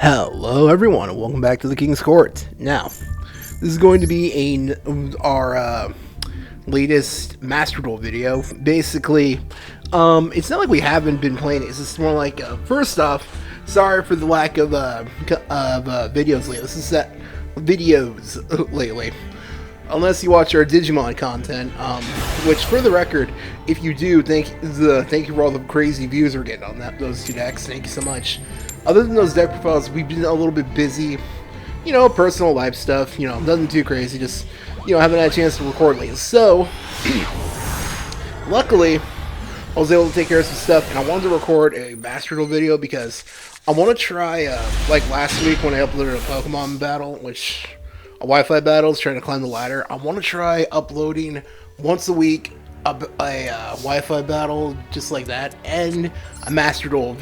Hello everyone and welcome back to the King's Court. Now, this is going to be our latest Master Duel video. Basically, it's not like we haven't been playing it, it's just more like, first off, sorry for the lack of videos lately. This is that videos lately. Unless you watch our Digimon content, which for the record, if you do, thank you for all the crazy views we're getting on those two decks. Thank you so much. Other than those deck profiles, we've been a little bit busy, personal life stuff, nothing too crazy, just, haven't had a chance to record lately. So, luckily, I was able to take care of some stuff, and I wanted to record a Master Duel video because I want to try, like last week when I uploaded a Pokemon battle, a Wi-Fi battle, trying to climb the ladder. I want to try uploading once a week a Wi-Fi battle just like that, and a Master Duel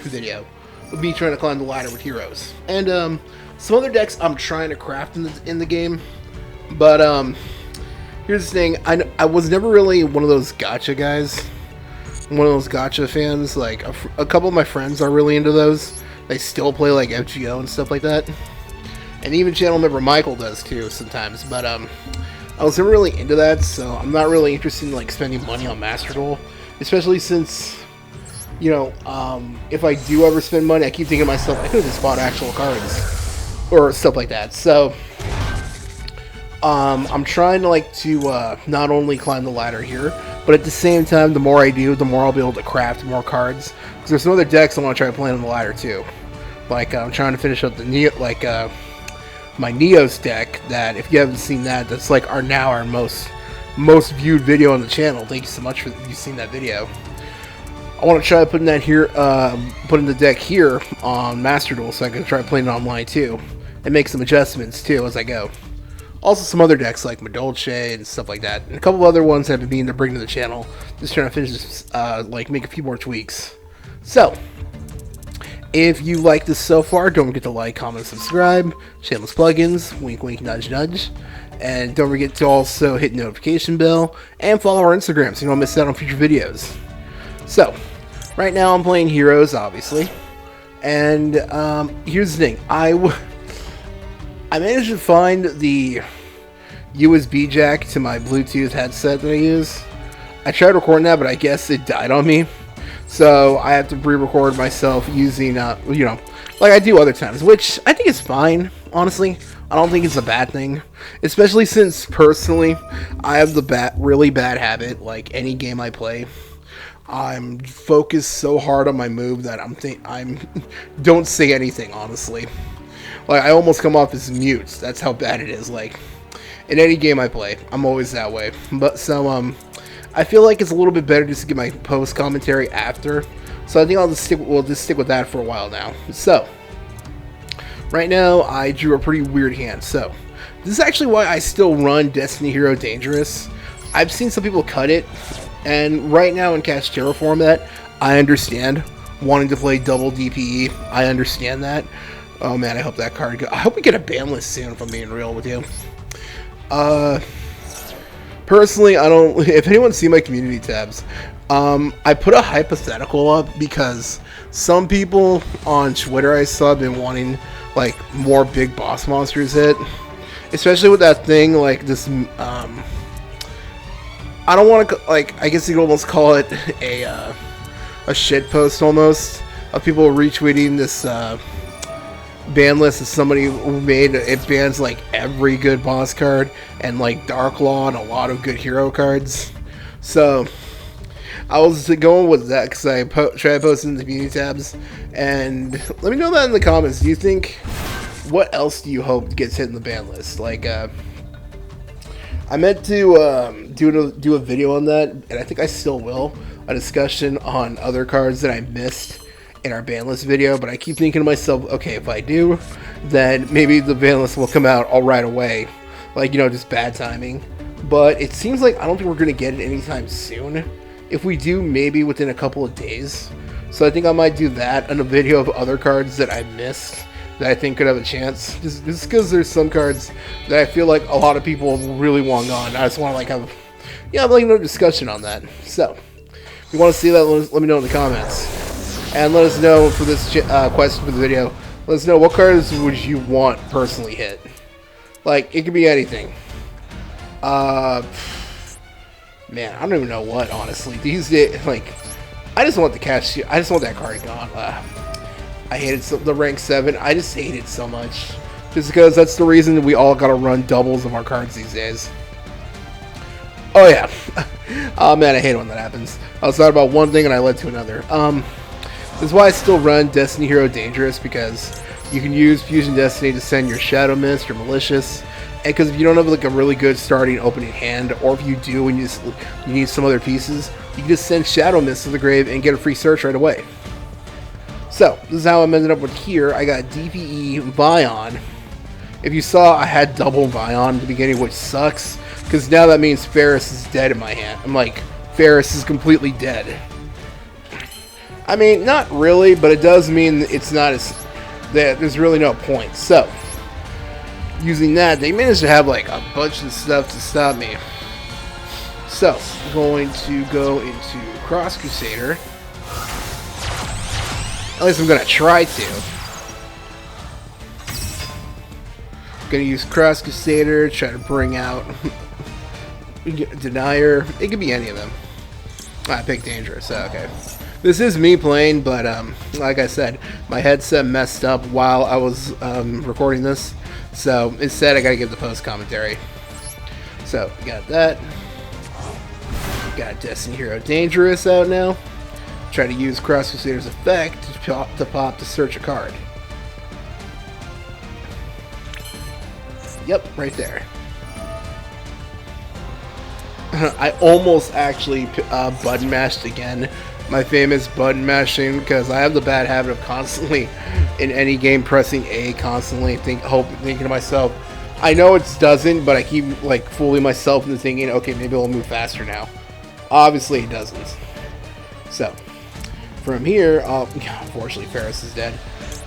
video with me trying to climb the ladder with heroes. And some other decks I'm trying to craft in the game. But here's the thing: I was never really one of those gacha guys, one of those gacha fans. Like a couple of my friends are really into those. They still play like Yugioh and stuff like that. And even channel member Michael does too sometimes, but I was never really into that, so I'm not really interested in like spending money on Master Duel, especially since, if I do ever spend money, I keep thinking to myself, I could have just bought actual cards or stuff like that. So I'm trying to not only climb the ladder here, but at the same time, the more I do, the more I'll be able to craft more cards. Because there's some other decks I want to try playing on the ladder too. Like I'm trying to finish up the my Neos deck, that if you haven't seen that, that's like our most viewed video on the channel. Thank you so much for you seeing that video. I want to try putting that here, putting the deck here on Master Duel, so I can try playing it online too, and make some adjustments too as I go. Also some other decks like Madolche and stuff like that, and a couple of other ones I've been meaning to bring to the channel. Just trying to finish this, make a few more tweaks. So, if you like this so far, don't forget to like, comment, subscribe, shameless plugins, wink wink, nudge nudge, and don't forget to also hit the notification bell, and follow our Instagram so you don't miss out on future videos. So, right now I'm playing Heroes, obviously, and here's the thing, I managed to find the USB jack to my Bluetooth headset that I use. I tried recording that, but I guess it died on me. So I have to re-record myself using, like I do other times, which I think is fine, honestly. I don't think it's a bad thing, especially since, personally, I have the really bad habit, like any game I play, I'm focused so hard on my move that I'm don't say anything, honestly. Like, I almost come off as mute. That's how bad it is. Like, in any game I play, I'm always that way. But, so, I feel like it's a little bit better just to get my post commentary after, so I think we'll just stick with that for a while now. So, right now I drew a pretty weird hand. So, this is actually why I still run Destiny Hero Dangerous. I've seen some people cut it, and right now in Cast Terror format, I understand wanting to play double DPE. I understand that. Oh man, I hope that card I hope we get a ban list soon, if I'm being real with you. Personally, I don't. If anyone's seen my community tabs, I put a hypothetical up because some people on Twitter I saw have been wanting like more big boss monsters hit, especially with that thing like this. I don't want to I guess you could almost call it a shit post almost of people retweeting this ban list as somebody who made it bans like every good boss card and like Dark Law and a lot of good hero cards. So I was going with that because I tried posting in the community tabs, and let me know that in the comments. Do you think, what else do you hope gets hit in the ban list? Like I meant to do a video on that, and I think I still will, a discussion on other cards that I missed in our ban list video, but I keep thinking to myself, okay, if I do, then maybe the ban list will come out all right away, like, just bad timing. But it seems like I don't think we're going to get it anytime soon. If we do, maybe within a couple of days. So I think I might do that and a video of other cards that I missed that I think could have a chance, just because there's some cards that I feel like a lot of people really want gone. I just want to have no discussion on that. So if you want to see that, let me know in the comments. And let us know for this question for the video, Let us know, what cards would you want personally hit? Like, it could be anything. Man, I don't even know what, honestly. These days, like, I just want the cash. I just want that card gone. I hated the rank 7. I just hate it so much. Just because that's the reason we all gotta run doubles of our cards these days. Oh, yeah. Oh, man, I hate it when that happens. I was thought about one thing and I led to another. This is why I still run Destiny Hero Dangerous, because you can use Fusion Destiny to send your Shadow Mist or Malicious. And because if you don't have like a really good starting opening hand, or if you do and you need some other pieces, you can just send Shadow Mist to the grave and get a free search right away. So, this is how I'm ended up with here. I got DPE Vion. If you saw, I had double Vion at the beginning, which sucks, because now that means Ferris is dead in my hand. I'm like, Ferris is completely dead. I mean, not really, but it does mean it's not as... that there's really no point. So, using that, they managed to have like a bunch of stuff to stop me. So, I'm going to go into Cross Crusader. At least I'm going to try to. I'm going to use Cross Crusader, try to bring out Denier. It could be any of them. I picked Dangerous, so okay. This is me playing, but like I said, my headset messed up while I was recording this. So instead, I gotta give the post commentary. So got that. Got Destiny Hero Dangerous out now. Try to use Cross Crusader's effect to pop to search a card. Yep, right there. I almost actually button mashed again. My famous button mashing, because I have the bad habit of constantly in any game pressing A constantly, thinking to myself, I know it doesn't, but I keep like fooling myself into thinking, okay, maybe it'll move faster now. Obviously it doesn't. So from here, unfortunately Ferris is dead.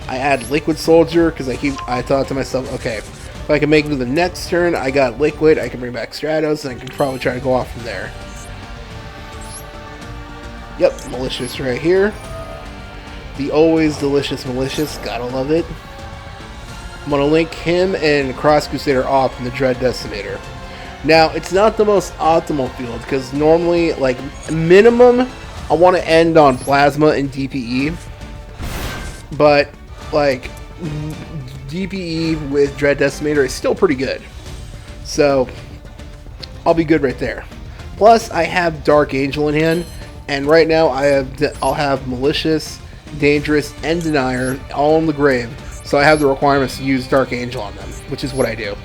I add Liquid Soldier because I thought to myself, okay, if I can make it to the next turn, I got Liquid, I can bring back Stratos, and I can probably try to go off from there. Yep, Malicious right here. The always delicious Malicious, gotta love it. I'm gonna link him and Cross Crusader off in the Dread Decimator. Now, it's not the most optimal field, because normally, like, minimum, I want to end on Plasma and DPE. But, like, DPE with Dread Decimator is still pretty good. So, I'll be good right there. Plus, I have Dark Angel in hand. And right now, I'll have Malicious, Dangerous, and Denier all in the grave. So I have the requirements to use Dark Angel on them, which is what I do.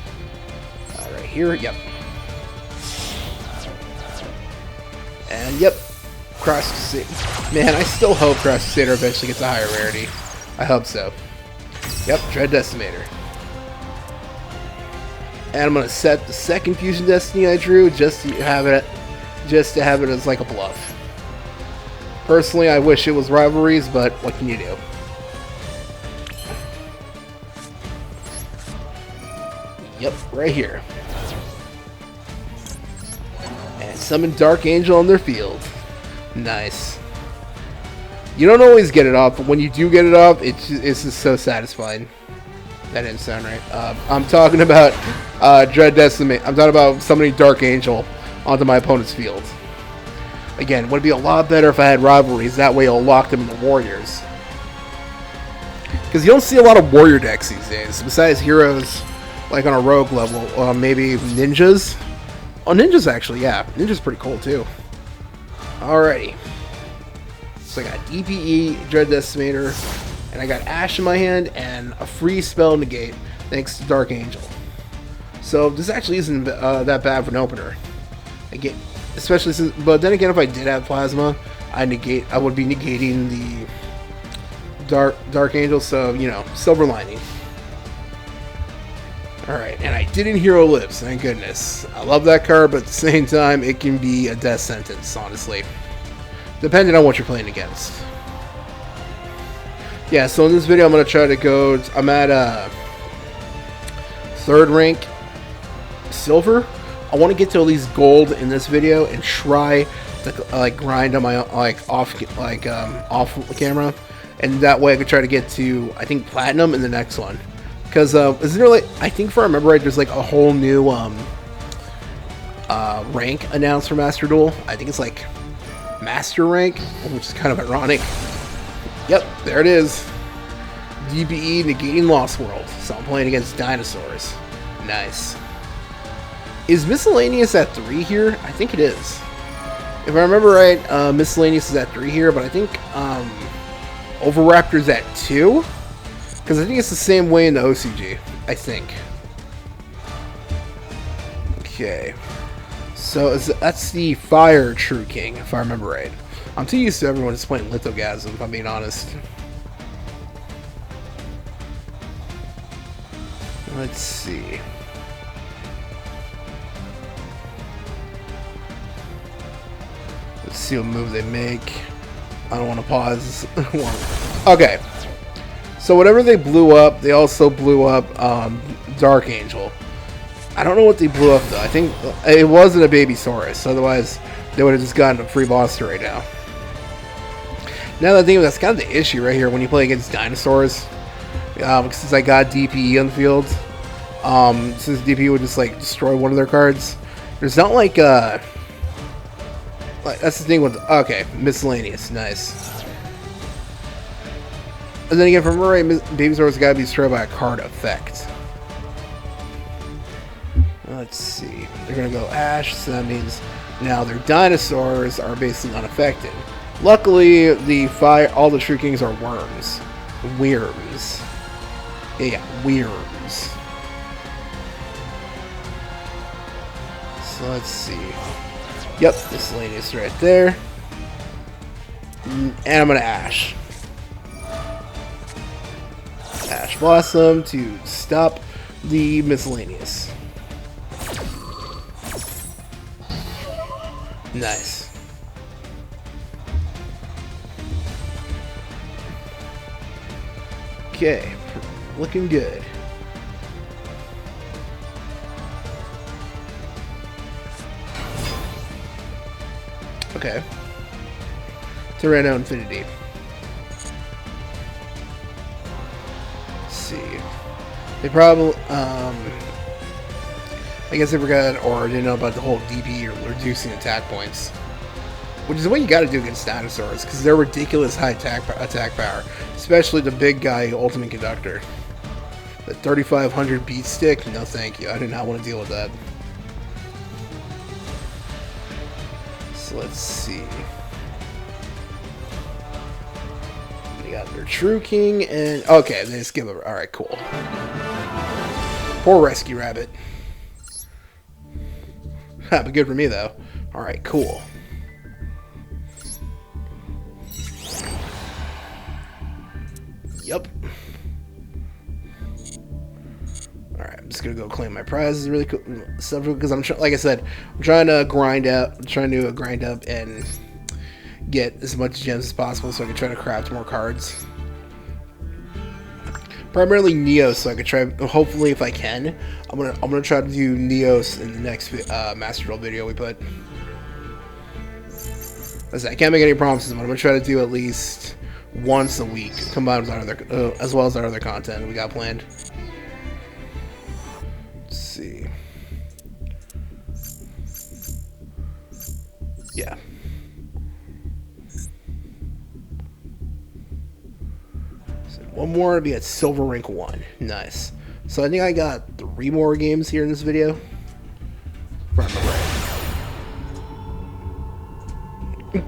Right here, yep. And yep, Cross Crusader. Man, I still hope Cross Crusader eventually gets a higher rarity. I hope so. Yep, Dread Decimator. And I'm gonna set the second Fusion Destiny I drew just to have it as like a bluff. Personally, I wish it was Rivalries, but what can you do? Yep, right here. And summon Dark Angel on their field. Nice. You don't always get it off, but when you do get it off, it's just so satisfying. That didn't sound right. I'm talking about Dread Decimate. I'm talking about summoning Dark Angel onto my opponent's field. Again, would be a lot better if I had Rivalries. That way, it'll lock them in the Warriors. Because you don't see a lot of Warrior decks these days. Besides heroes, like on a Rogue level, maybe Ninjas. Oh, Ninjas actually, yeah. Ninja's pretty cool too. Alrighty. So I got DPE, Dread Decimator, and I got Ash in my hand, and a free spell negate, thanks to Dark Angel. So this actually isn't that bad of an opener. Again, especially since, but then again, if I did have Plasma, I would be negating the Dark Angel, so, you know, silver lining. Alright, and I didn't Hero Lips, thank goodness. I love that card, but at the same time, it can be a death sentence, honestly. Depending on what you're playing against. Yeah, so in this video, I'm going to try to go, I'm at 3rd rank silver. I want to get to at least gold in this video and try to like grind on my off camera. and that way I could try to get to, I think, Platinum in the next one. Because, isn't there, like, I think if I remember right, there's, like, a whole new, rank announced for Master Duel. I think it's, like, Master Rank, which is kind of ironic. Yep, there it is. DBE negating Lost World. So I'm playing against dinosaurs. Nice. Is Miscellaneous at 3 here? I think it is. If I remember right, Miscellaneous is at 3 here, but I think Overraptor's at 2? Because I think it's the same way in the OCG, I think. Okay. So that's the Fire True King, if I remember right. I'm too used to everyone just playing Lithogasm, if I'm being honest. Let's see. Let's see what move they make. I don't want to pause. Okay. So whatever they blew up, they also blew up Dark Angel. I don't know what they blew up though. I think it wasn't a Babysaurus. Otherwise, they would have just gotten a free boss right now. Now that I think that's kind of the issue right here when you play against dinosaurs. Since I got DPE on the field, since DPE would just like destroy one of their cards, there's not like that's the thing with Miscellaneous, nice. And then again, from right, Babysaur's got to be destroyed by a card effect. Let's see, they're gonna go Ash, so that means now their dinosaurs are basically unaffected. Luckily, all the True Kings are worms. Worms. Yeah, worms. So let's see. Yep, Miscellaneous right there. And I'm gonna Ash. Ash Blossom to stop the Miscellaneous. Nice. Okay, looking good. Okay. Tyranno Infinity. Let's see. They probably, I guess they forgot or didn't know about the whole DP or reducing attack points. Which is what you gotta do against dinosaurs, because they're ridiculous high attack power. Especially the big guy, Ultimate Conductor. The 3500 beat stick? No thank you, I do not want to deal with that. So let's see. They got their True King and... Okay, they just give a... Alright, cool. Poor Rescue Rabbit. But good for me, though. Alright, cool. Yep. Alright, I'm just gonna go claim my prizes really cool stuff because like I said, I'm trying to grind up and get as much gems as possible so I can try to craft more cards. Primarily Neos, so I could try. Hopefully, if I can, I'm gonna try to do Neos in the next Master Duel video we put. Listen, I can't make any promises, but I'm gonna try to do at least once a week, combined with our other, as well as our other content we got planned. Let's see. Yeah. So one more to be at Silver Rank 1. Nice. So I think I got 3 more games here in this video.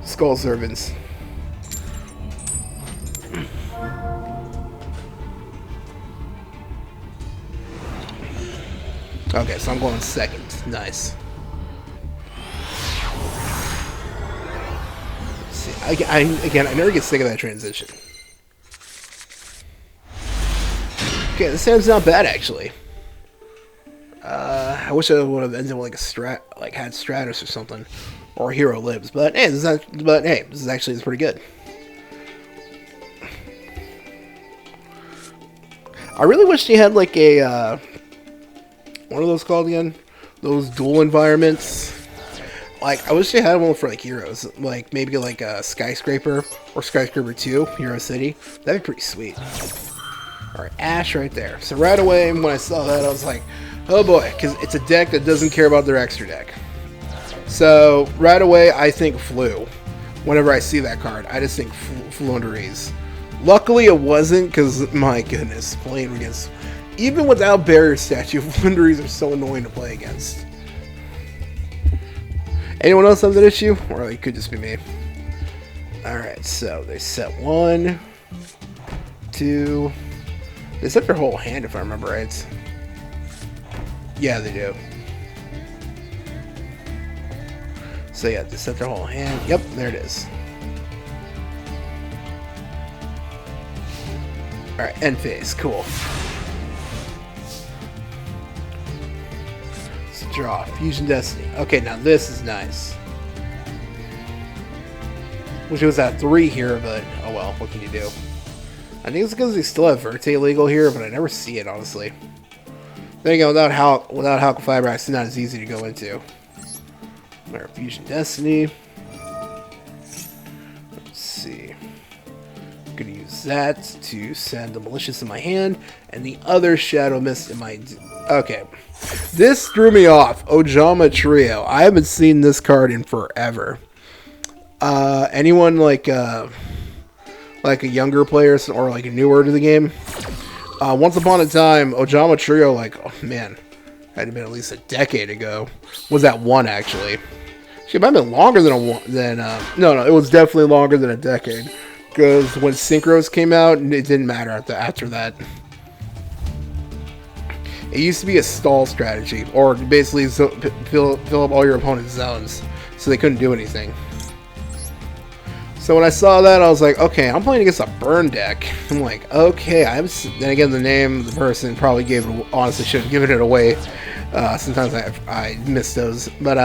Skull Servants. Okay, so I'm going second. Nice. See, again, I never get sick of that transition. Okay, this sounds not bad actually. I wish I would have ended with like had Stratus or something, or Hero Lives. But hey, this is pretty good. I really wish they had like a what are those called again? Those duel environments. Like, I wish they had one for, like, heroes. Like, maybe, like, a Skyscraper or Skyscraper 2, Hero City. That'd be pretty sweet. Alright, Ash right there. So right away, when I saw that, I was like, oh boy, because it's a deck that doesn't care about their extra deck. So, right away, I think Flu. Whenever I see that card, I just think Floowandereeze. Luckily, it wasn't, because, my goodness, playing against... Even without Barrier Statue, Floowandereeze are so annoying to play against. Anyone else have that issue? Or it could just be me. Alright, so they set 1, 2... They set their whole hand, if I remember right. Yeah, they do. So yeah, they set their whole hand. Yep, there it is. Alright, end phase. Cool. Let's draw. Fusion Destiny. Okay, now this is nice. Wish it was at 3 here, but oh well, what can you do? I think it's because they still have Verte legal here, but I never see it, honestly. There you go, without Halqa Fiber, it's not as easy to go into. Alright, Fusion Destiny. Let's see. I'm gonna use that to send the Malicious in my hand, and the other Shadow Mist in my... Okay. This threw me off. Ojama Trio. I haven't seen this card in forever. Anyone like a younger player or like a newer to the game? Once upon a time, Ojama Trio, like, oh man, had to been at least a decade ago. Was that 1 actually? It might have been longer than no, it was definitely longer than a decade. Because when Synchros came out, it didn't matter after that. It used to be a stall strategy, or basically fill up all your opponent's zones, so they couldn't do anything. So when I saw that, I was like, okay, I'm playing against a burn deck. I'm like, okay, then again, the name of the person probably gave it, honestly should have given it away. Sometimes I miss those. But,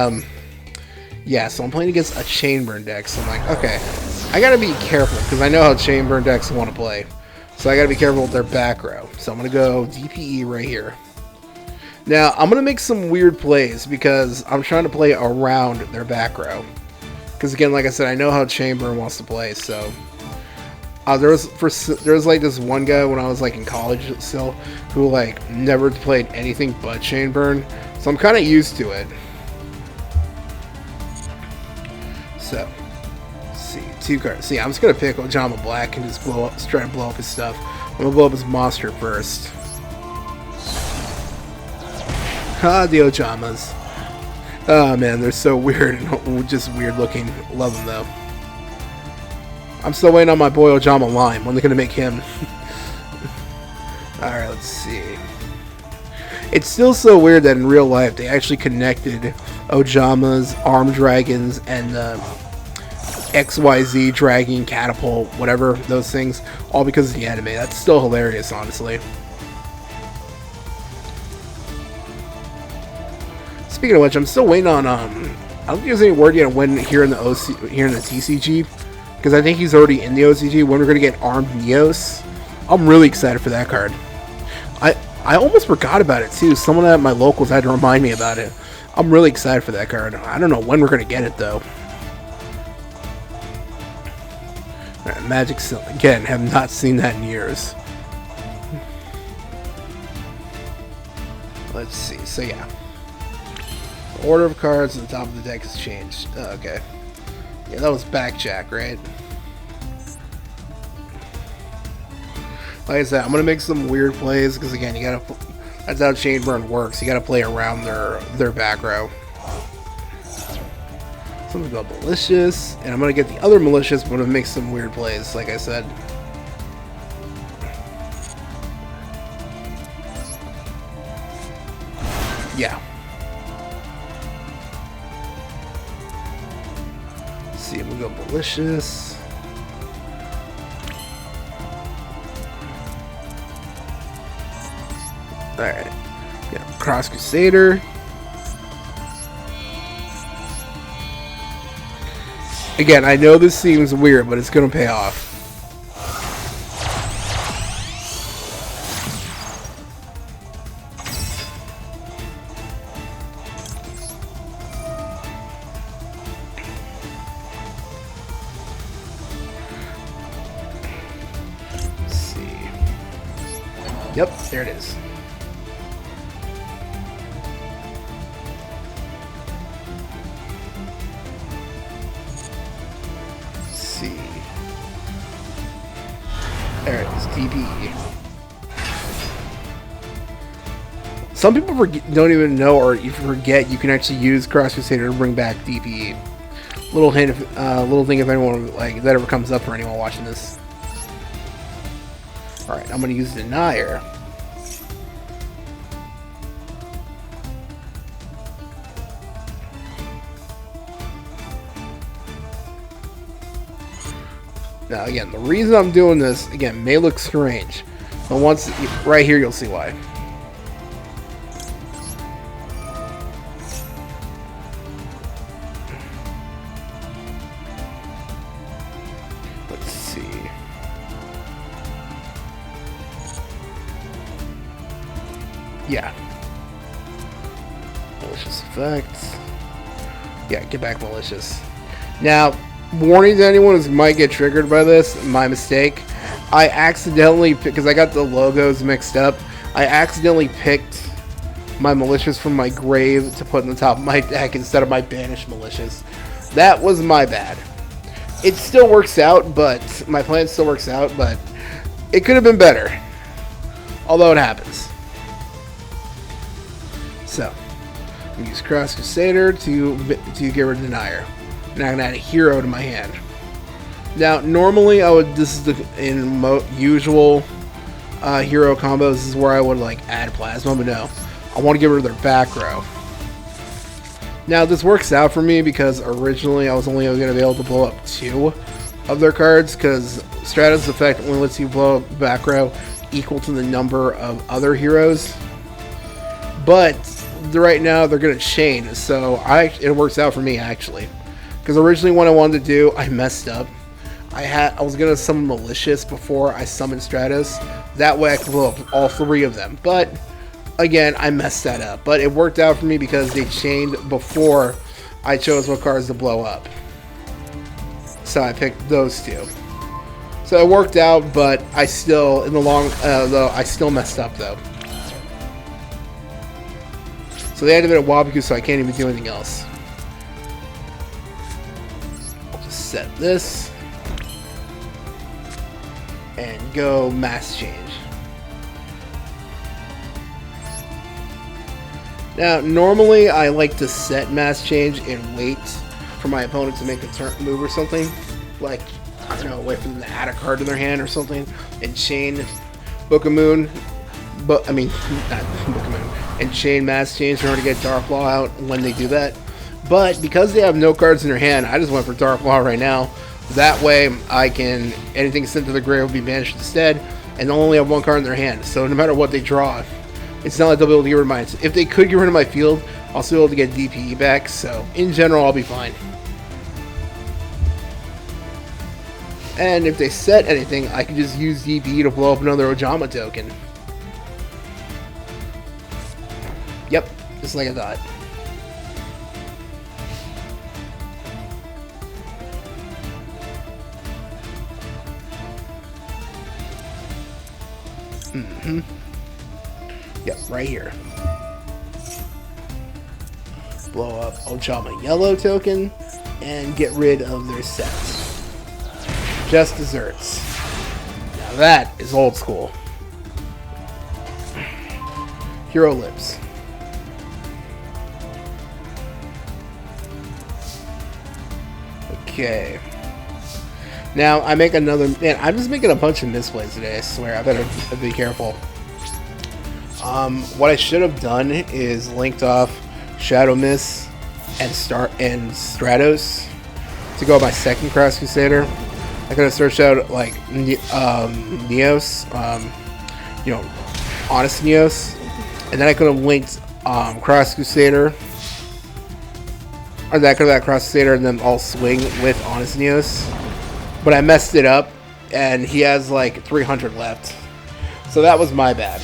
yeah, so I'm playing against a chain burn deck. So I'm like, okay, I gotta be careful, because I know how chain burn decks want to play. So I gotta be careful with their back row. So I'm gonna go DPE right here. Now, I'm gonna make some weird plays, because I'm trying to play around their back row. Because again, like I said, I know how Chamber wants to play, so there was like this one guy when I was like in college still who like never played anything but Chainburn, so I'm kind of used to it. So, let's see, 2 cards. See, I'm just gonna pick Ojama Black and just try to blow up his stuff. I'm gonna blow up his monster first. Ah, the Ojamas. Oh man, they're so weird and just weird looking. Love them though. I'm still waiting on my boy Ojama Lime. When they're gonna make him? Alright, let's see. It's still so weird that in real life they actually connected Ojamas, Arm Dragons, and XYZ Dragon, Catapult, whatever, those things, all because of the anime. That's still hilarious, honestly. Speaking of which, I'm still waiting on I don't think there's any word yet on when here in the TCG, because I think he's already in the OCG, when we're gonna get Armed Neos. I'm really excited for that card. I almost forgot about it too. Someone at my locals had to remind me about it. I'm really excited for that card. I don't know when we're gonna get it though. Alright, Magic Silk again, have not seen that in years. Let's see, so yeah. Order of cards at the top of the deck has changed. Oh, okay. Yeah, that was Backjack, right? Like I said, I'm gonna make some weird plays because again, you gotta. That's how Chain Burn works. You gotta play around their back row. So I'm gonna go Malicious, and I'm gonna get the other Malicious, but I'm gonna make some weird plays, like I said. Yeah. See, we'll go Malicious. Alright. Yeah, Cross Crusader. Again, I know this seems weird, but it's gonna pay off. Yep, there it is. Let's see. There it is, DP. Some people don't even know, or you forget you can actually use Cross Crusader to bring back DPE. Little hint, little thing if anyone like that ever comes up for anyone watching this. All right, I'm gonna use Denier. Now again, the reason I'm doing this again may look strange, but once right here you'll see why. Let's see. Yeah. Malicious effects. Yeah, get back malicious. Now, warning to anyone who might get triggered by this, my mistake. I accidentally, because I got the logos mixed up, I accidentally picked my malicious from my grave to put in the top of my deck instead of my banished malicious. That was my bad. It still works out, but my plan still works out, but it could have been better. Although it happens. So, I'm going to use Cross Crusader to get rid of Denier. And I'm going to add a hero to my hand. Now, normally I would, this is the usual hero combos, this is where I would like add Plasma, but no. I want to get rid of their back row. Now, this works out for me because originally I was only going to be able to blow up 2 of their cards, because Stratos' effect only lets you blow up back row equal to the number of other heroes. But right now they're going to chain, so it works out for me actually. Because originally what I wanted to do, I messed up. I was going to summon Malicious before I summoned Stratos. That way I could blow up all 3 of them. But again, I messed that up. But it worked out for me because they chained before I chose what cards to blow up. So I picked those 2. So it worked out, but I still, in the long, though, I still messed up though. So they activated Wabiku, so I can't even do anything else. I'll just set this. And go mass change. Now, normally I like to set mass change and wait for my opponent to make a turn move or something. Like, I don't know, wait for them to add a card to their hand or something and chain Book of Moon. But I mean, not Book of Moon. And chain mass change in order to get Dark Law out when they do that. But because they have no cards in their hand, I just went for Dark Law right now. That way, I can, anything sent to the grave will be banished instead, and they'll only have 1 card in their hand. So no matter what they draw, it's not like they'll be able to get rid of mine. If they could get rid of my field, I'll still be able to get DPE back. So in general, I'll be fine. And if they set anything, I can just use DPE to blow up another Ojama token. Yep, just like I thought. Yep, right here. Blow up Ojama yellow token and get rid of their sets. Just desserts. Now that is old school. Hero Lips. Okay. Now, I make another... Man, I'm just making a bunch of misplays today, I swear. I better be careful. What I should have done is linked off Shadow Mist and Stratos to go my second Cross Crusader. I could have searched out, like, Neos, you know, Honest Neos, and then I could have linked Cross Crusader, or that could have Cross Crusader and then all swing with Honest Neos. But I messed it up, and he has like 300 left. So that was my bad.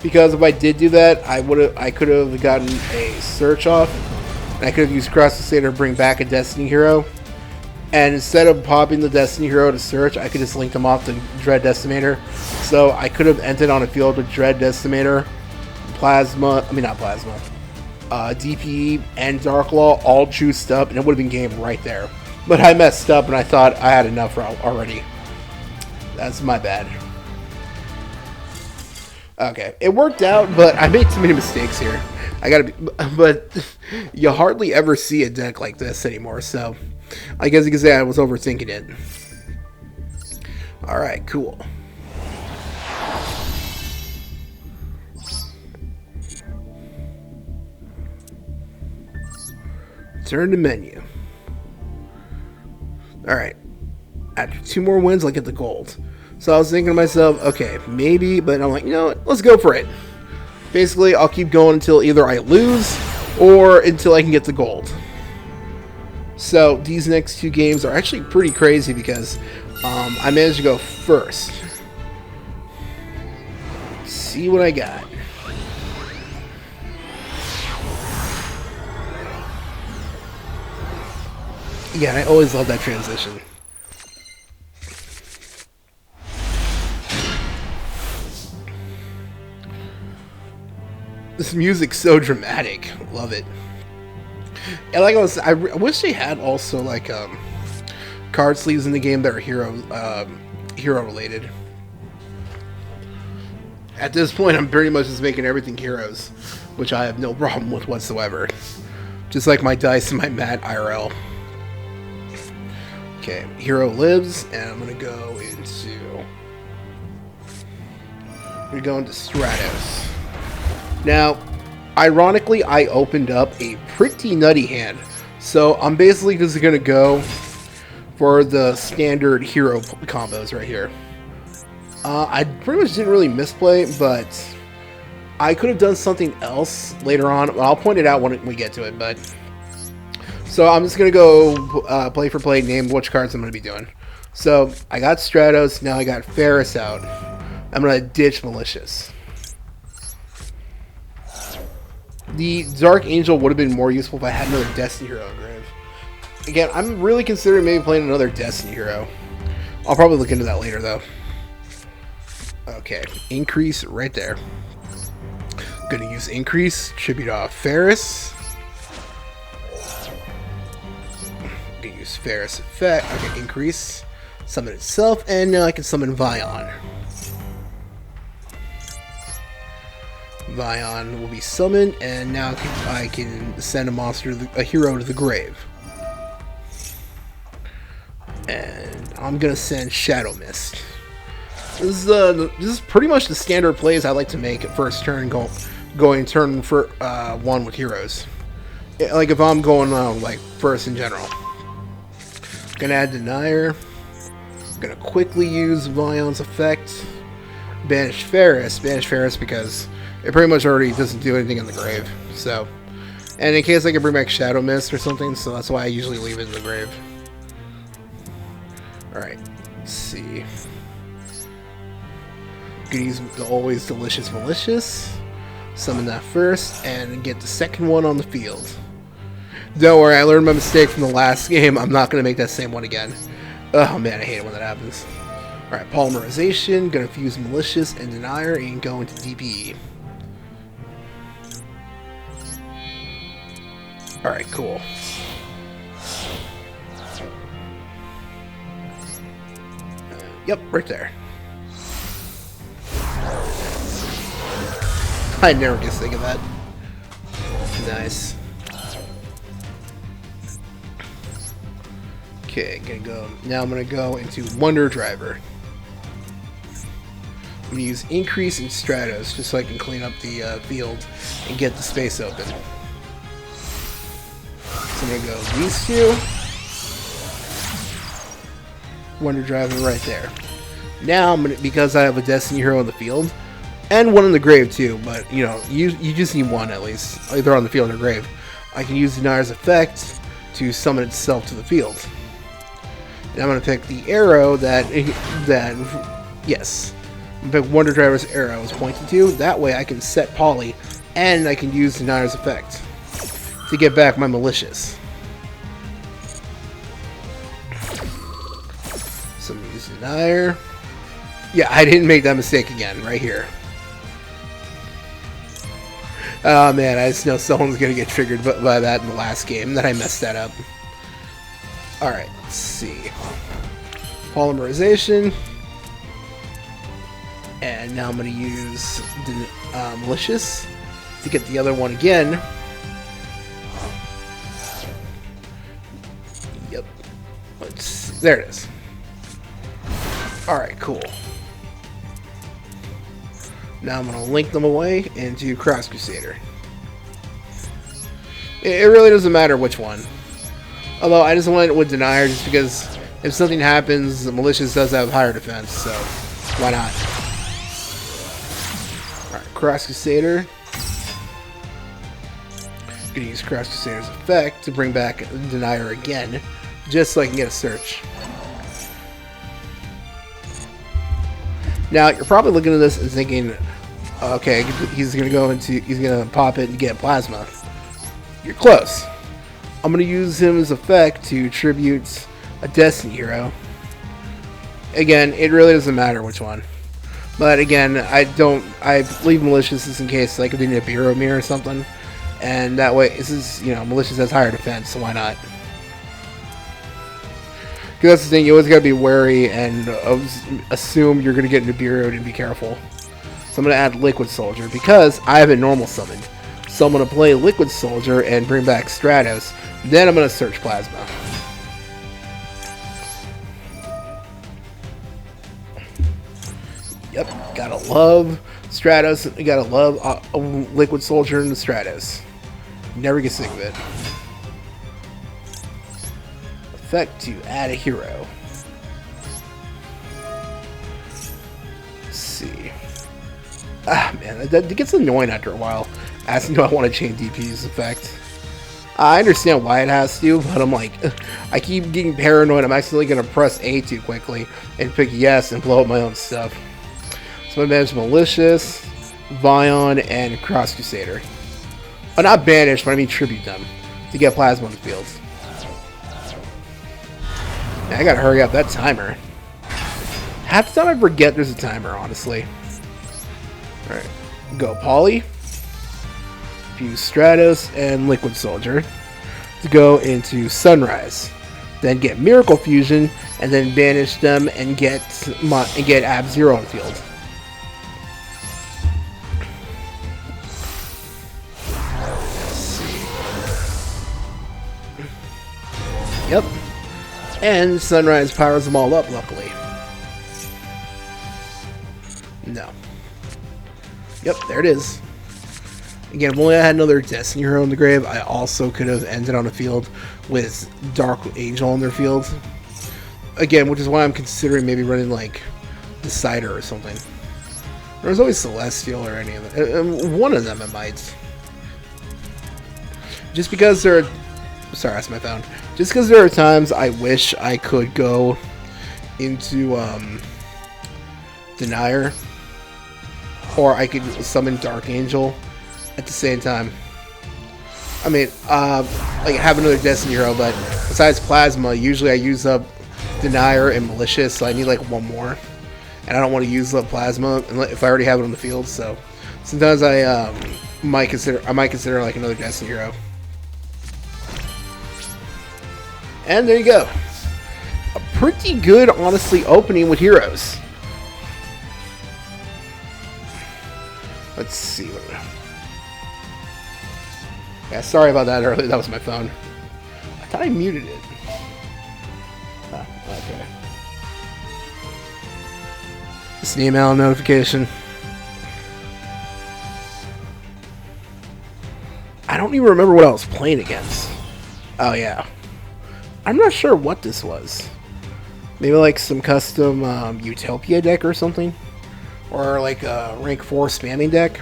Because if I did do that, I could have gotten a search off, and I could have used Cross Crusader to bring back a Destiny hero, And instead of popping the Destiny Hero to search, I could just link them off to Dread Decimator. So I could have entered on a field with Dread Decimator, Plasma, not Plasma, DP, and Darklaw all juiced up, and it would have been game right there. But I messed up, and I thought I had enough already. That's my bad. Okay, it worked out, but I made too many mistakes here. But you hardly ever see a deck like this anymore, so I guess you could say I was overthinking it. Alright, cool. Turn to menu. Alright. After 2 more wins, I'll get the gold. So I was thinking to myself, okay, maybe, but I'm like, you know what, let's go for it. Basically, I'll keep going until either I lose or until I can get the gold. So these next 2 games are actually pretty crazy because I managed to go first. Let's see what I got. Yeah, I always love that transition. This music's so dramatic. Love it. And like I wish they had also like card sleeves in the game that are hero related. At this point, I'm pretty much just making everything heroes, which I have no problem with whatsoever. Just like my dice and my mat IRL. Okay, hero lives, and I'm gonna go into Stratos. Now, ironically, I opened up a pretty nutty hand, so I'm basically just gonna go for the standard hero combos right here. I pretty much didn't really misplay, but I could have done something else later on. I'll point it out when we get to it, but so I'm just gonna go play for play, name which cards I'm gonna be doing. So I got Stratos, now I got Ferris out. I'm gonna ditch Malicious. The Dark Angel would have been more useful if I had another Destiny Hero in grave. Again, I'm really considering maybe playing another Destiny Hero. I'll probably look into that later, though. Okay, increase right there. Gonna use increase, tribute off Ferris. Gonna use Ferris effect. Okay, increase, summon itself, and now I can summon Vion. Vion will be summoned, and now I can send a hero to the grave. And I'm gonna send Shadow Mist. This is pretty much the standard plays I like to make at first turn, going turn for 1 with heroes. Like if I'm going like first in general. Gonna add Denier. Gonna quickly use Vion's effect. Banish Ferris because it pretty much already doesn't do anything in the grave. So, and in case I can bring back Shadow Mist or something, so that's why I usually leave it in the grave. Alright, let's see. Gonna use the always delicious Malicious. Summon that first, and get the second one on the field. Don't worry, I learned my mistake from the last game. I'm not gonna make that same one again. Oh man, I hate it when that happens. Alright, Polymerization. Gonna fuse Malicious and Denier and go into DPE. Alright, cool. Yep, right there. I never get sick of that. Nice. Okay, now I'm gonna go into Wonder Driver. I'm gonna use Increase in Stratos just so I can clean up the field and get the space open. So I'm gonna go these 2. Wonder Driver right there. Now because I have a Destiny Hero in the field, and one in the grave too, but you know, you just need one at least, either on the field or grave. I can use Denier's effect to summon itself to the field. And I'm gonna pick the arrow yes, I'm gonna pick Wonder Driver's arrow is pointed to. That way I can set Poly, and I can use Denier's effect to get back my Malicious. So I'm gonna use Denier. Yeah, I didn't make that mistake again, right here. Oh man, I just know someone's gonna get triggered by that in the last game, that I messed that up. Alright, let's see. Polymerization. And now I'm gonna use Malicious to get the other one again. Yep. There it is. Alright, cool. Now I'm going to link them away into Cross Crusader. It really doesn't matter which one. Although I just went with Denier just because if something happens, the Malicious does have higher defense, so why not? Alright, Cross Crusader. I'm going to use Cross Crusader's effect to bring back Denier again, just so I can get a search. Now, you're probably looking at this and thinking, okay, he's gonna pop it and get Plasma. You're close. I'm gonna use his effect to tribute a Destiny hero. Again, it really doesn't matter which one. But again, I leave Malicious just in case, like if they need a Bureau Mirror or something. And that way, this is, Malicious has higher defense, so why not? Because that's the thing, you always gotta be wary and assume you're gonna get into Bureau and be careful. So I'm gonna add Liquid Soldier because I have it normal summoned. So I'm gonna play Liquid Soldier and bring back Stratos. Then I'm gonna search Plasma. Yep, gotta love Stratos. You gotta love Liquid Soldier and the Stratos. Never get sick of it. Effect to add a hero. Let's see. Ah, man, that gets annoying after a while. Asking do I want to change DP's effect. I understand why it has to, but I'm like, I keep getting paranoid. I'm accidentally going to press A too quickly and pick yes and blow up my own stuff. So I'm going to manage Malicious, Vion, and Cross Crusader. Oh, not banish, but I mean tribute them to get Plasma on the field. Man, I gotta hurry up that timer. Half the time I forget there's a timer, honestly. Alright, go Poly, fuse Stratos and Liquid Soldier to go into Sunrise. Then get Miracle Fusion and then banish them and get Ab-Zero on the field. Yep. And Sunrise powers them all up, luckily. No. Yep, there it is. Again, if only I had another Destiny hero in the grave, I also could have ended on a field with Dark Angel on their field. Again, which is why I'm considering maybe running, like, Decider or something. There's always Celestial or any of them. One of them I might. Just because there are... Sorry, that's my phone. Just because there are times I wish I could go into Denier, or I could summon Dark Angel at the same time. I mean, like have another Destiny hero, but besides Plasma, usually I use up Denier and Malicious, so I need like one more, and I don't want to use up Plasma if I already have it on the field. So sometimes I might consider like another Destiny hero. And there you go. A pretty good, honestly, opening with heroes. Let's see. Yeah, sorry about that earlier. That was my phone. I thought I muted it. Ah, okay. Just an email notification. I don't even remember what I was playing against. Oh, yeah. I'm not sure what this was. Maybe like some custom Utopia deck or something. Or like a rank 4 spamming deck.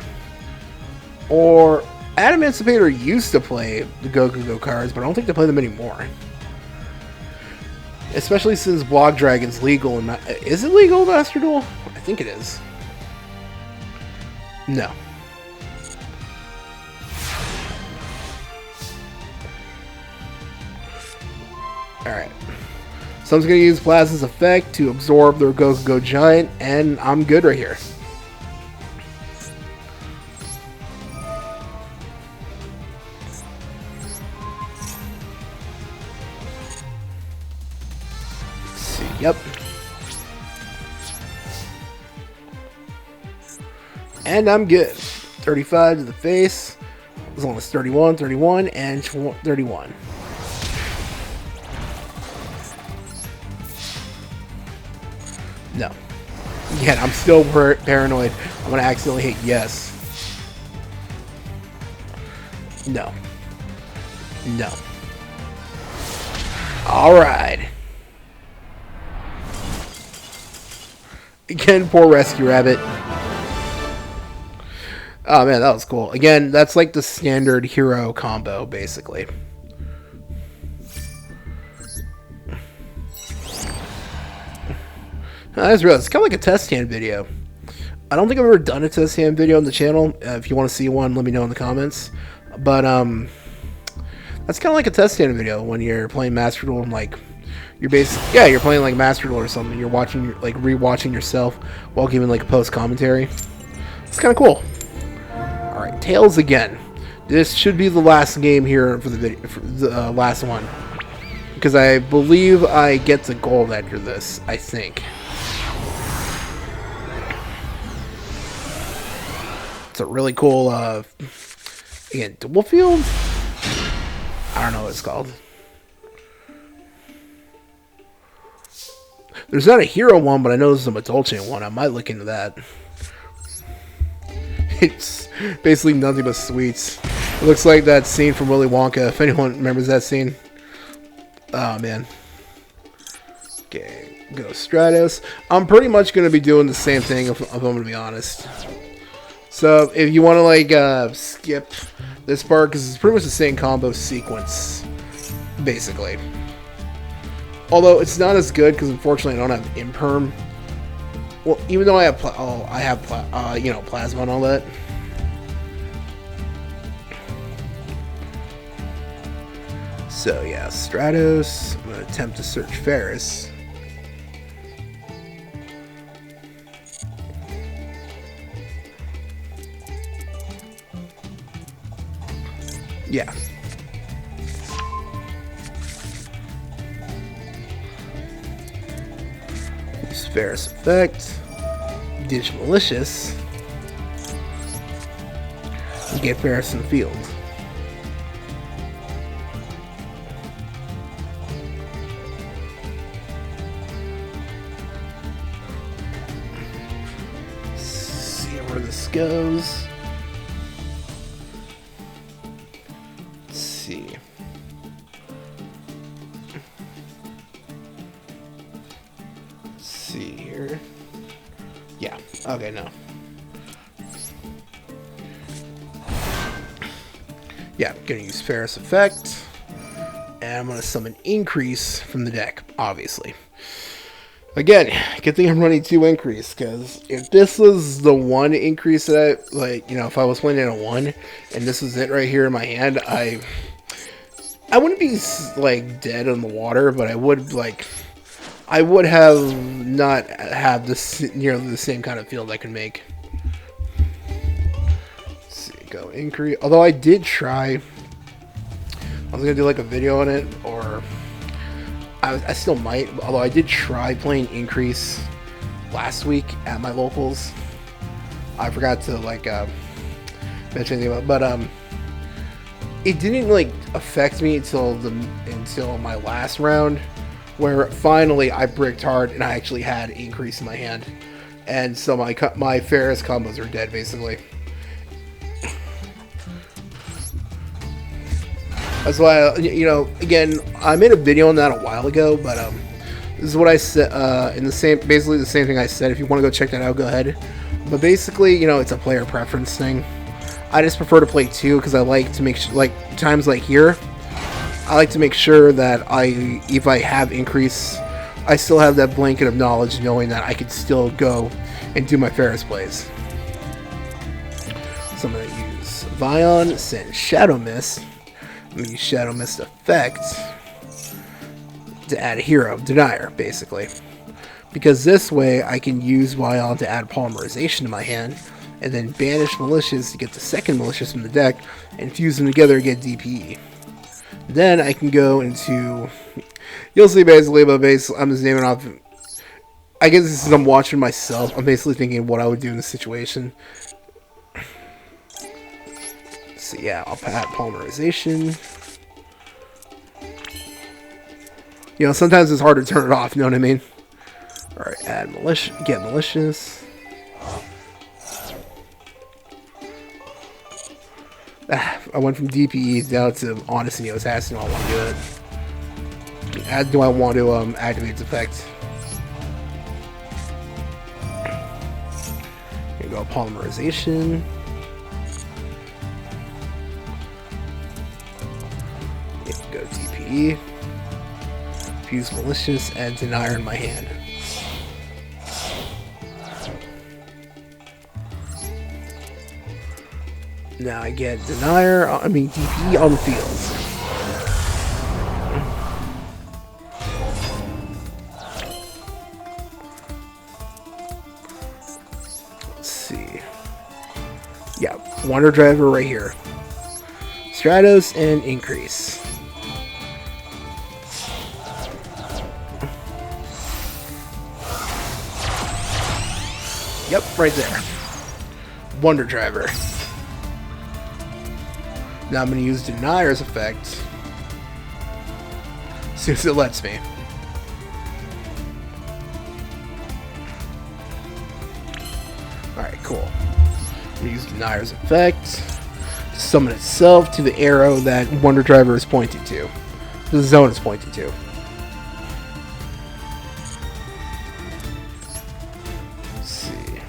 Or Emancipator used to play the Go cards, but I don't think they play them anymore. Especially since Block Dragon's legal. Is it legal in Master Duel? I think it is. No. Alright. So I'm just going to use Plasma's effect to absorb their Go Giant, and I'm good right here. Let's see, yep. And I'm good. 35 to the face, as long as 31, 31, and 31. No. Again, I'm still paranoid. I'm gonna accidentally hit yes. No. No. Alright. Again, poor Rescue Rabbit. Oh man, that was cool. Again, that's like the standard hero combo, basically. I just realized, it's kind of like a test hand video. I don't think I've ever done a test hand video on the channel. If you want to see one, let me know in the comments. But, that's kind of like a test hand video when you're playing Master Duel and, like, you're you're playing, like, Master Duel or something. You're watching, like, rewatching yourself while giving, like, a post-commentary. It's kind of cool. Alright, Tails again. This should be the last game here for the video, for the last one. Because I believe I get the gold after this, I think. It's a really cool, again, Duel Field? I don't know what it's called. There's not a hero one, but I know there's a Madolche one. I might look into that. It's basically nothing but sweets. It looks like that scene from Willy Wonka, if anyone remembers that scene. Oh, man. Okay, go Stratos. I'm pretty much going to be doing the same thing, if I'm going to be honest. So, if you want to, like, skip this part, because it's pretty much the same combo sequence, basically. Although, it's not as good, because unfortunately I don't have Imperm. Well, even though I have, you know, Plasma and all that. So, yeah, Stratos. I'm going to attempt to search Ferris. Yeah. Use Ferris effect. Ditch Malicious. And get Ferris in the field. See where this goes. See here. Yeah. Okay, no. Yeah, I'm gonna use Ferris effect. And I'm gonna summon Increase from the deck, obviously. Again, good thing I'm running 2 Increase, because if this was the 1 Increase that I, like, you know, if I was playing in a 1, and this was it right here in my hand, I wouldn't be, like, dead in the water, but I would, like, I would have not have this nearly the same kind of field I can make. Let's see, go Increase. Although I did try, I was gonna do like a video on it, or I still might. Although I did try playing Increase last week at my locals. I forgot to like mention anything about, but it didn't like affect me until my last round, where finally I bricked hard and I actually had Increase in my hand, and so my Ferris combos are dead basically. That's why, you know, again, I made a video on that a while ago, but this is what I said in basically the same thing I said. If you want to go check that out, go ahead. But basically, you know, it's a player preference thing. I just prefer to play 2 because I like to make sure, like times like here, I like to make sure that if I have Increase, I still have that blanket of knowledge knowing that I could still go and do my Ferris plays. So I'm going to use Vion, send Shadow Mist. I'm going to use Shadow Mist effect to add a hero, Denier, basically. Because this way I can use Wild to add Polymerization to my hand, and then banish Malicious to get the second Malicious from the deck, and fuse them together to get DPE. Then I can go into... You'll see basically, but I'm just naming off... I guess this is I'm watching myself. I'm basically thinking what I would do in this situation. So yeah, I'll add Polymerization. You know, sometimes it's hard to turn it off, you know what I mean? Alright, add Malicious, get Malicious. I went from DPE down to Honesty. I was asking do I want to do it. Do I want to activate its effect? Here we go, Polymerization. Here we go, DPE. Fuse Malicious and Denier in my hand. Now I get DPE on the field. Let's see. Yeah, Wonder Driver right here. Stratos and Increase. Yep, right there. Wonder Driver. Now I'm going to use Denier's effect as soon as it lets me. Alright, cool. I'm going to use Denier's effect to summon itself to the arrow that Wonder Driver is pointing to. The zone is pointing to. Let's see.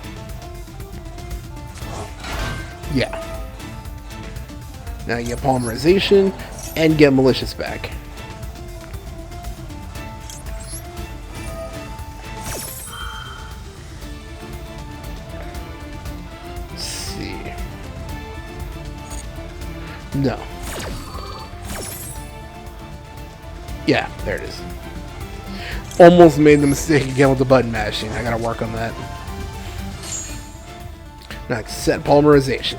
Yeah. Now you get Polymerization and get Malicious back. Let's see. No. Yeah, there it is. Almost made the mistake again with the button mashing. I gotta work on that. Now set Polymerization.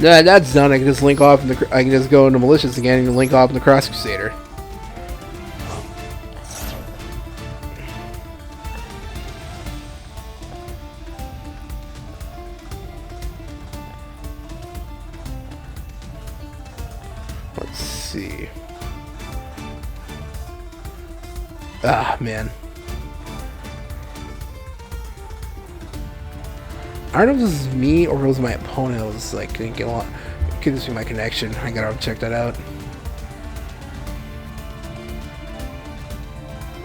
Nah, that's done. I can just link off. I can just go into Malicious again and link off in the Cross Crusader. Let's see. Ah, man. I don't know if this is me or if it was my opponent. It was like couldn't get a lot. Could just be my connection. I gotta check that out.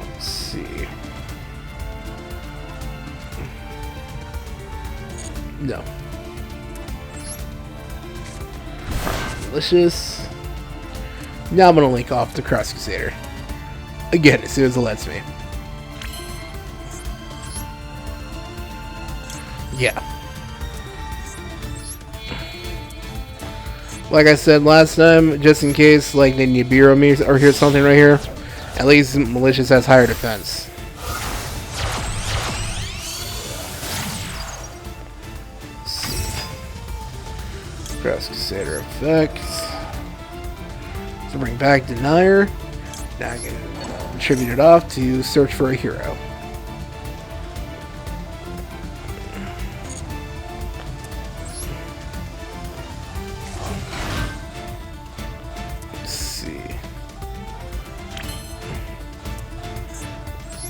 Let's see. No. Malicious. Now I'm gonna link off the Cross Crusader again as soon as it lets me. Yeah. Like I said last time, just in case like they need Nibiru me or hear something right here, at least Malicious has higher defense. Let's see. Cross Crusader effect. So bring back Denier. Now I can contribute it off to search for a hero.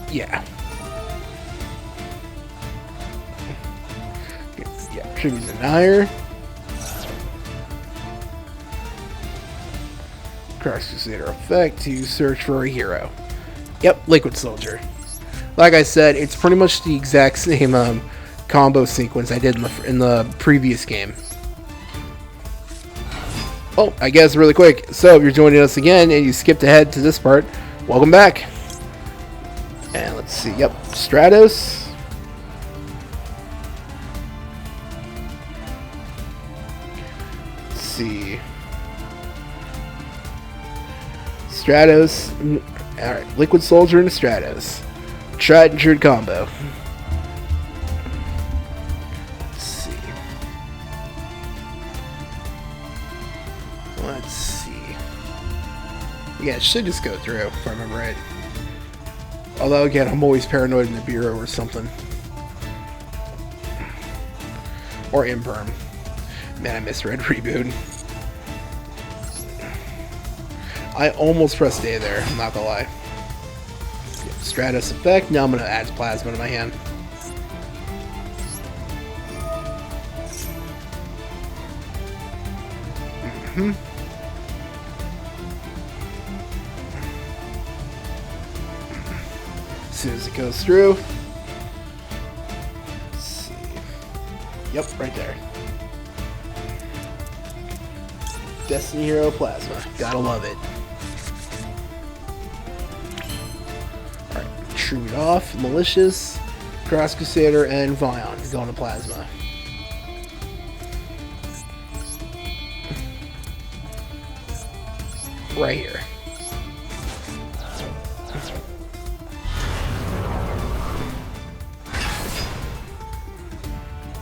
Yeah. Yeah, tribute Denier. Cross Crusader effect to search for a hero. Yep, Liquid Soldier. Like I said, it's pretty much the exact same combo sequence I did in the previous game. Oh, I guess really quick. So if you're joining us again and you skipped ahead to this part, welcome back. And let's see, yep, Stratos. Let's see. Stratos. Alright, Liquid Soldier into Stratos. Tried and true combo. Let's see. Let's see. Yeah, it should just go through, if I remember right. Although, again, I'm always paranoid in the bureau or something. Or Imperm. Man, I misread Reboot. I almost pressed A there, I'm not gonna lie. Stratos effect, now I'm gonna add Plasma to my hand. As soon as it goes through. Let's see. Yep, right there. Destiny Hero Plasma. Gotta love it. Alright, True It Off, Malicious, Cross Crusader, and Vion going to Plasma. Right here.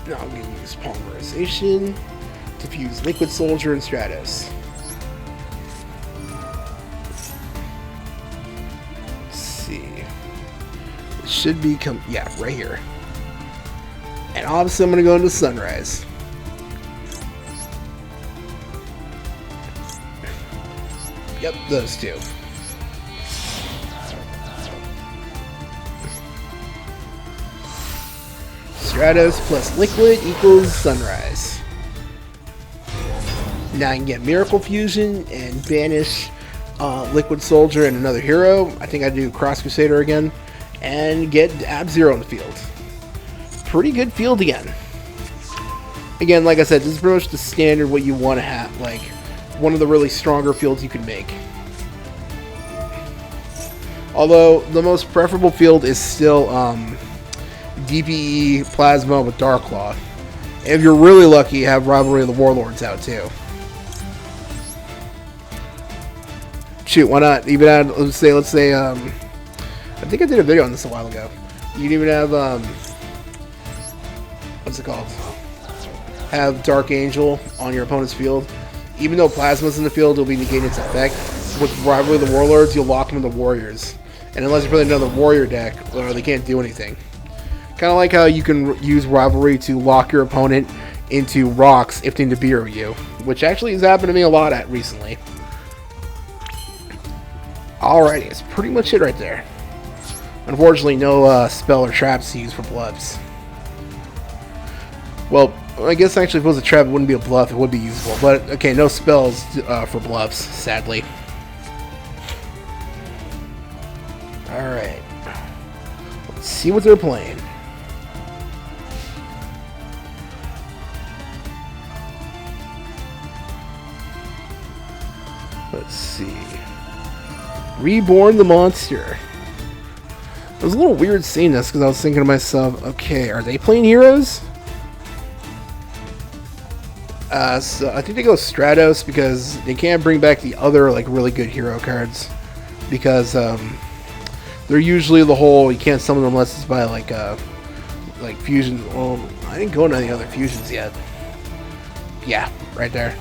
Now I'm going to use Polymerization to fuse Liquid Soldier and Stratos. Let's see. It should be yeah, right here. And obviously I'm going to go into Sunrise. Yep, those two. Stratos plus Liquid equals Sunrise. Now I can get Miracle Fusion and banish Liquid Soldier and another hero. I think I do Cross Crusader again. And get Ab-Zero in the field. Pretty good field again. Again, like I said, this is pretty much the standard what you want to have. Like, one of the really stronger fields you can make. Although, the most preferable field is still DPE Plasma with Dark Claw. If you're really lucky, you have Rivalry of the Warlords out too. Shoot, why not? Even add, let's say, I think I did a video on this a while ago. You can even have, what's it called? Have Dark Angel on your opponent's field. Even though Plasma's in the field, it'll be negating its effect. With Rivalry of the Warlords, you'll lock them into Warriors. And unless you play another Warrior deck, they can't do anything. Kind of like how you can use Rivalry to lock your opponent into rocks if they Nibiru you, which actually has happened to me a lot recently. Alrighty, it's pretty much it right there. Unfortunately, no spell or traps to use for bluffs. Well, I guess actually if it was a trap, it wouldn't be a bluff, it would be usable. But, okay, no spells for bluffs, sadly. Alright. Let's see what they're playing. Let's see. Reborn the Monster. It was a little weird seeing this because I was thinking to myself, okay, are they playing heroes? So I think they go Stratos because they can't bring back the other like really good hero cards because they're usually the whole you can't summon them unless it's by like fusion. Well, I didn't go into any other fusions yet. Yeah, right there.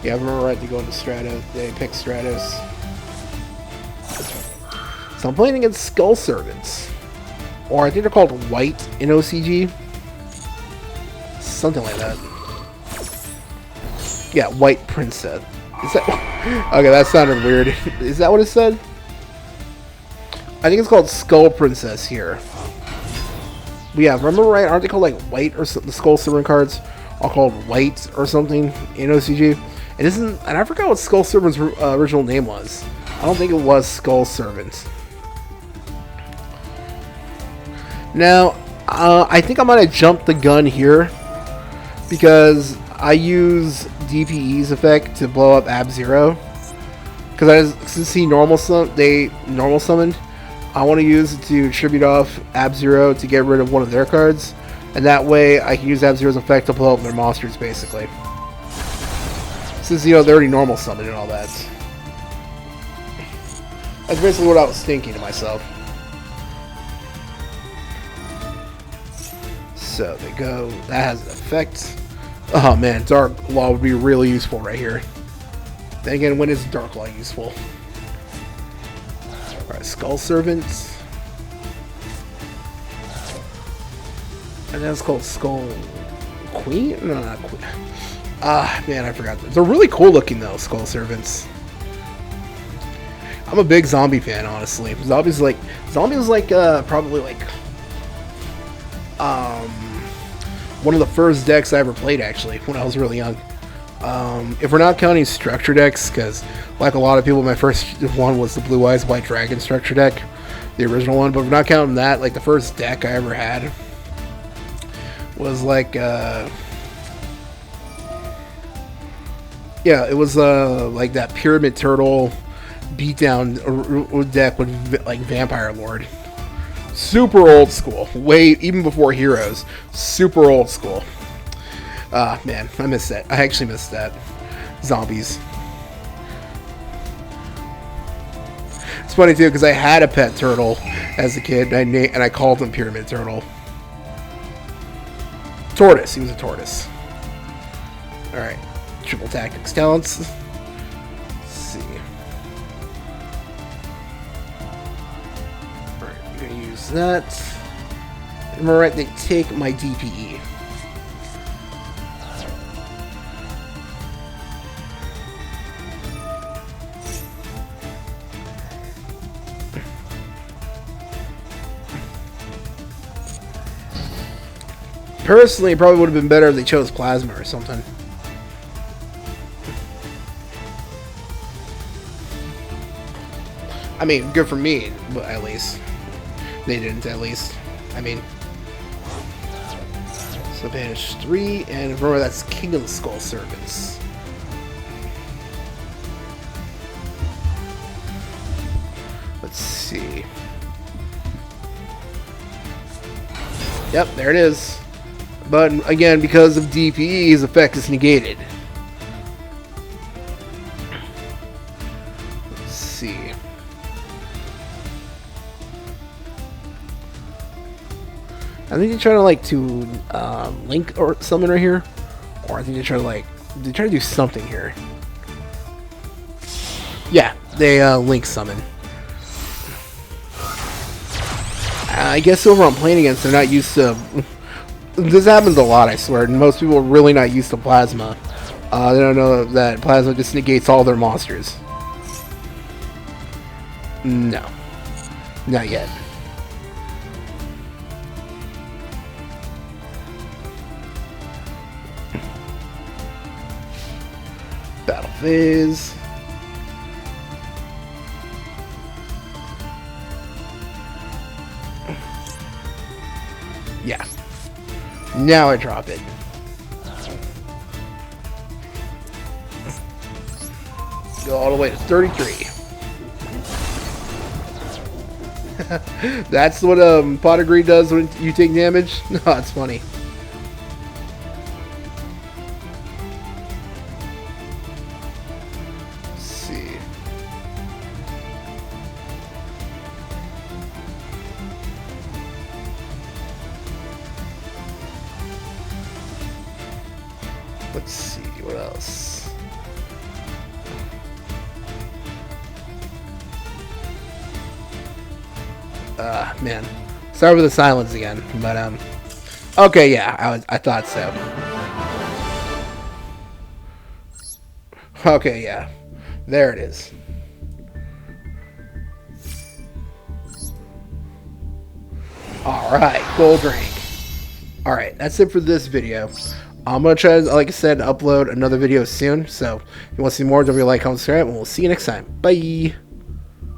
Yeah, I remember right to go into Stratos. They pick Stratos. So I'm playing against Skull Servants. Or I think they're called White in OCG. Something like that. Yeah, White Princess. Is that... Okay, that sounded weird. Is that what it said? I think it's called Skull Princess here. But yeah, remember right? Aren't they called like White or something? The Skull Servant cards are called White or something in OCG. It isn't... And I forgot what Skull Servant's original name was. I don't think it was Skull Servant. Now, I think I might have jumped the gun here because I use DPE's effect to blow up Ab-Zero. Because since he normal summoned, I want to use it to tribute off Ab-Zero to get rid of one of their cards, and that way I can use Ab-Zero's effect to blow up their monsters, basically. Since, you know, they're already normal summon and all that. That's basically what I was thinking to myself. So they go. That has an effect. Oh man, Dark Law would be really useful right here. Then again, when is Dark Law useful? Alright, Skull Servants. And that's called Skull Queen? No, not Queen. Ah, man, I forgot. They're really cool looking though, Skull Servants. I'm a big zombie fan, honestly. Zombies like probably like one of the first decks I ever played, actually, when I was really young. If we're not counting structure decks, because like a lot of people, my first one was the Blue Eyes White Dragon structure deck, the original one. But if we're not counting that, like the first deck I ever had was like yeah, it was like that Pyramid Turtle beatdown deck with like Vampire Lord. Super old school, way even before Heroes. Super old school. Man, I missed that. I actually missed that. Zombies. It's funny too because I had a pet turtle as a kid, and I called him Pyramid Turtle. Tortoise. He was a tortoise. All right, triple tactics talents. Let's see. All right, I'm gonna use that. Am I right? They take my DPE. Personally, it probably would have been better if they chose Plasma or something. I mean, good for me, but at least. They didn't, at least. I mean. So banish 3, and remember that's King of the Skull Servants. Let's see. Yep, there it is. But again, because of DPE, his effect is negated. Let's see. I think they try to like to link or something right here, or I think they try to do something here. Yeah, they link summon. I guess whoever I'm playing against, they're not used to. This happens a lot, I swear. Most people are really not used to Plasma. They don't know that Plasma just negates all their monsters. No. Not yet. Battle phase. Yeah. Now I drop it. Go all the way to 33. That's what Pot of Greed does when you take damage? No, it's funny. Let's see. Let's see, what else? Man. Sorry for the silence again, but, okay, yeah, I thought so. Okay, yeah. There it is. Alright, gold rank. Alright, that's it for this video. I'm going to try, like I said, upload another video soon. So, if you want to see more, don't forget to like, comment, subscribe, and we'll see you next time. Bye!